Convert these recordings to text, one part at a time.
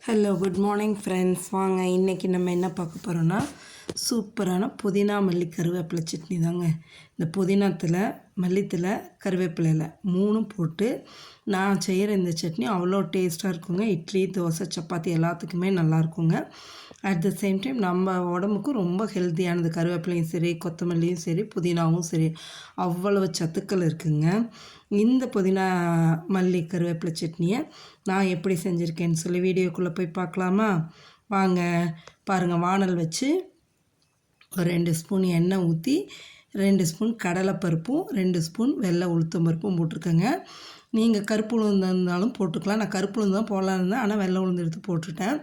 Hello good morning friends. வாங்க இன்றைக்கி நம்ம என்ன பார்க்க போகிறோன்னா சூப்பரான புதினா மல்லி கருவேப்பிலை சட்னி தாங்க. இந்த புதினாத்தில் மல்லித்தில் கருவேப்பிலையில் மூணும் போட்டு நான் செய்கிற இந்த சட்னி அவ்வளோ டேஸ்ட்டாக இருக்குங்க. இட்லி, தோசை, சப்பாத்தி எல்லாத்துக்குமே நல்லாயிருக்குங்க. அட் த சேம் டைம் நம்ம உடம்புக்கும் ரொம்ப ஹெல்த்தியானது. கருவேப்பிலையும் சரி, கொத்தமல்லியும் சரி, புதினாவும் சரி, அவ்வளவு சத்துக்கள் இருக்குங்க. இந்த புதினா மல்லி கருவேப்பிலை சட்னியை நான் எப்படி செஞ்சுருக்கேன்னு சொல்லி வீடியோக்குள்ளே போய் பார்க்கலாமா? வாங்க பாருங்கள். வானல் வச்சு ஒரு 2 ஸ்பூன் எண்ணெய் ஊற்றி 2 ஸ்பூன் கடலைப்பருப்பும் 2 ஸ்பூன் வெள்ளை உளுத்தம் பருப்பும் போட்டிருக்கேங்க. நீங்கள் கருப்பு உளுந்து இருந்தாலும் போட்டுக்கலாம். நான் கருப்பு உளுந்து தான் போடலான்னு இருந்தேன், ஆனால் வெள்ளை உளுந்து எடுத்து போட்டுட்டேன்.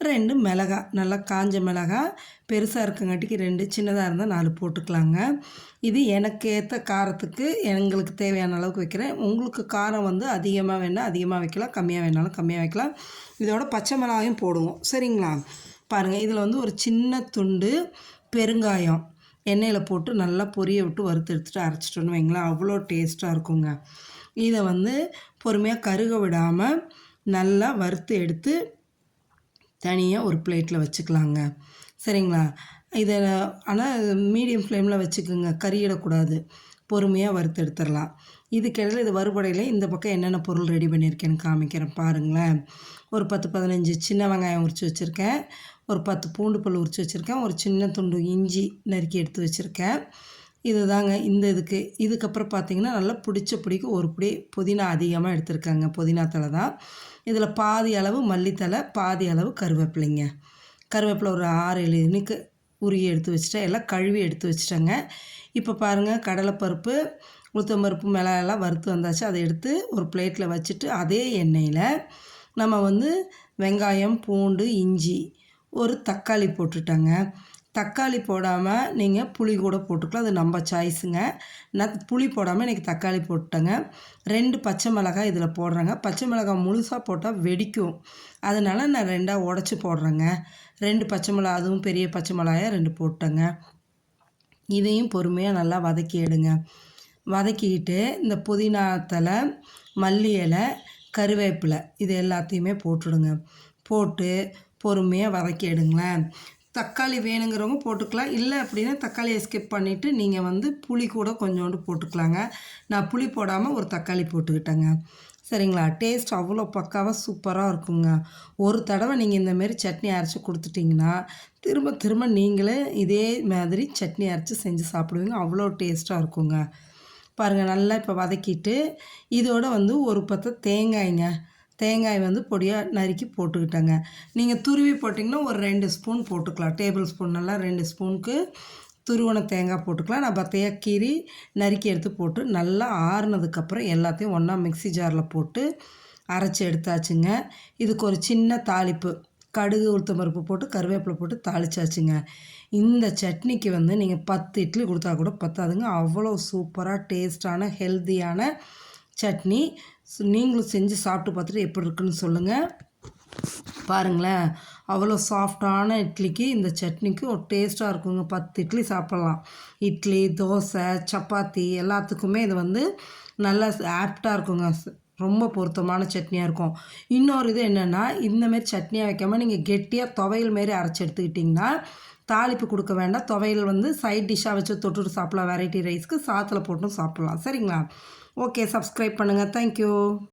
2 மிளகாய், நல்லா காஞ்ச மிளகாய், பெருசாக இருக்கங்காட்டிக்கு 2, சின்னதாக இருந்தால் 4 போட்டுக்கலாங்க. இது எனக்கு ஏற்ற காரத்துக்கு எங்களுக்கு தேவையான அளவுக்கு வைக்கிறேன். உங்களுக்கு காரம் வந்து அதிகமாக வேணால் அதிகமாக வைக்கலாம், கம்மியாக வேணாலும் கம்மியாக வைக்கலாம். இதோட பச்சை மிளகாயும் போடுவோம், சரிங்களா? பாருங்கள், இதில் வந்து ஒரு சின்ன துண்டு பெருங்காயம் எண்ணெயில் போட்டு நல்லா பொரிய விட்டு வறுத்து எடுத்துகிட்டு அரைச்சிட்டோன்னு வைங்களேன், அவ்வளோ டேஸ்ட்டாக இருக்குங்க. இதை வந்து பொறுமையாக கருக விடாமல் நல்லா வறுத்து எடுத்து தனியாக ஒரு பிளேட்டில் வச்சுக்கலாங்க, சரிங்களா? இதை ஆனால் மீடியம் ஃப்ளேமில் வச்சுக்கோங்க, கறியிடக்கூடாது. பொறுமையாக வறுத்து எடுத்துடலாம். இதுக்கிடையில் இது வறுபடையில் இந்த பக்கம் என்னென்ன பொருள் ரெடி பண்ணியிருக்கேன்னு காமிக்கிறேன் பாருங்களேன். ஒரு 10-15 சின்ன வெங்காயம் உரித்து வச்சுருக்கேன். ஒரு 10 பூண்டு பல் உரித்து வச்சுருக்கேன். ஒரு சின்ன துண்டு இஞ்சி நறுக்கி எடுத்து வச்சுருக்கேன். இது தாங்க இந்த இதுக்கப்புறம் பார்த்திங்கன்னா நல்லா பிடிக்கும் ஒரு பிடி புதினா அதிகமாக எடுத்துருக்காங்க. புதினா தலை தான். இதில் பாதி அளவு மல்லித்தலை, பாதி அளவு கருவேப்பிலைங்க. கருவேப்பிலை ஒரு 6-7 இனுக்கு உருகி எடுத்து வச்சுட்டேன். எல்லாம் கழுவி எடுத்து வச்சுட்டேங்க. இப்போ பாருங்கள், கடலைப்பருப்பு, உளுத்தம்பருப்பு, மிளகாயெல்லாம் வறுத்து வந்தாச்சு. அதை எடுத்து ஒரு பிளேட்டில் வச்சுட்டு அதே எண்ணெயில் நம்ம வந்து வெங்காயம், பூண்டு, இஞ்சி, ஒரு தக்காளி போட்டுட்டேங்க. தக்காளி போடாமல் நீங்கள் புளி கூட போட்டுக்கலாம், அது நம்ம சாய்ஸுங்க. நான் புளி போடாமல் இன்றைக்கி தக்காளி போட்டுட்டேங்க. 2 பச்சை மிளகாய் இதில் போடுறேங்க. பச்சை மிளகாய் முழுசாக போட்டால் வெடிக்கும், அதனால் நான் 2ஆக உடச்சி போடுறேங்க. 2 பச்சை மிளகாய், அதுவும் பெரிய பச்சை மிளகாயாக 2 போட்டேங்க. இதையும் பொறுமையாக நல்லா வதக்கி எடுங்க. வதக்கிக்கிட்டு இந்த புதினா தலை, மல்லி இலை, கருவேப்பிலை இது எல்லாத்தையுமே போட்டுடுங்க. போட்டு பொறுமையாக வதக்கி எடுங்களேன். தக்காளி வேணுங்கிறவங்க போட்டுக்கலாம், இல்லை அப்படின்னா தக்காளியை ஸ்கிப் பண்ணிவிட்டு நீங்கள் வந்து புளி கூட கொஞ்சோண்டு போட்டுக்கலாங்க. நான் புளி போடாமல் ஒரு தக்காளி போட்டுக்கிட்டேங்க, சரிங்களா? டேஸ்ட் அவ்வளோ பக்காவாக சூப்பராக இருக்குங்க. ஒரு தடவை நீங்கள் இந்தமாரி சட்னி அரைச்சி கொடுத்துட்டிங்கன்னா திரும்ப திரும்ப நீங்களே இதே மாதிரி சட்னி அரைச்சி செஞ்சு சாப்பிடுவீங்க, அவ்வளோ டேஸ்ட்டாக இருக்குங்க. பாருங்கள், நல்லா இப்போ வதக்கிட்டு இதோட வந்து ஒரு பத்து தேங்காய் வந்து பொடியாக நறுக்கி போட்டுக்கிட்டேங்க. நீங்கள் துருவி போட்டிங்கன்னா ஒரு 2 ஸ்பூன் போட்டுக்கலாம், டேபிள் ஸ்பூன். நல்லா 2 ஸ்பூனுக்கு துருவன தேங்காய் போட்டுக்கலாம். நான் பத்தையாக கீரி நறுக்கி எடுத்து போட்டு நல்லா ஆறுனதுக்கப்புறம் எல்லாத்தையும் ஒன்றா மிக்ஸி ஜாரில் போட்டு அரைச்சி எடுத்தாச்சுங்க. இதுக்கு ஒரு சின்ன தாளிப்பு, கடுகு, உளுத்தம்பருப்பு போட்டு கருவேப்பிலை போட்டு தாளிச்சாச்சுங்க. இந்த சட்னிக்கு வந்து நீங்கள் 10 இட்லி கொடுத்தா கூட பத்தாதுங்க, அவ்வளோ சூப்பராக டேஸ்டான ஹெல்த்தியான சட்னி. நீங்களும் செஞ்சு சாப்பிட்டு பார்த்துட்டு எப்படி இருக்குன்னு சொல்லுங்கள். பாருங்களேன், அவ்வளோ சாஃப்டான இட்லிக்கு இந்த சட்னிக்கு ஒரு டேஸ்ட்டாக இருக்குங்க. 10 இட்லி சாப்பிட்லாம். இட்லி, தோசை, சப்பாத்தி எல்லாத்துக்குமே இது வந்து நல்லா ஆப்டாக இருக்குங்க. ரொம்ப பொருத்தமான சட்னியாக இருக்கும். இன்னொரு இது என்னென்னா, இந்தமாரி சட்னியாக வைக்காமல் நீங்கள் கெட்டியாக துவையல் மாரி அரைச்சி எடுத்துக்கிட்டிங்கன்னா தாளிப்பு கொடுக்க வேண்டாம். துவையல் வந்து சைட் டிஷ்ஷாக வச்சு தொட்டுட்டு சாப்பிட்லாம். வெரைட்டி ரைஸ்க்கு சாத்தில் போட்டும் சாப்பிட்லாம், சரிங்களா? ஓகே, சப்ஸ்கிரைப் பண்ணுங்கள். தேங்க்யூ.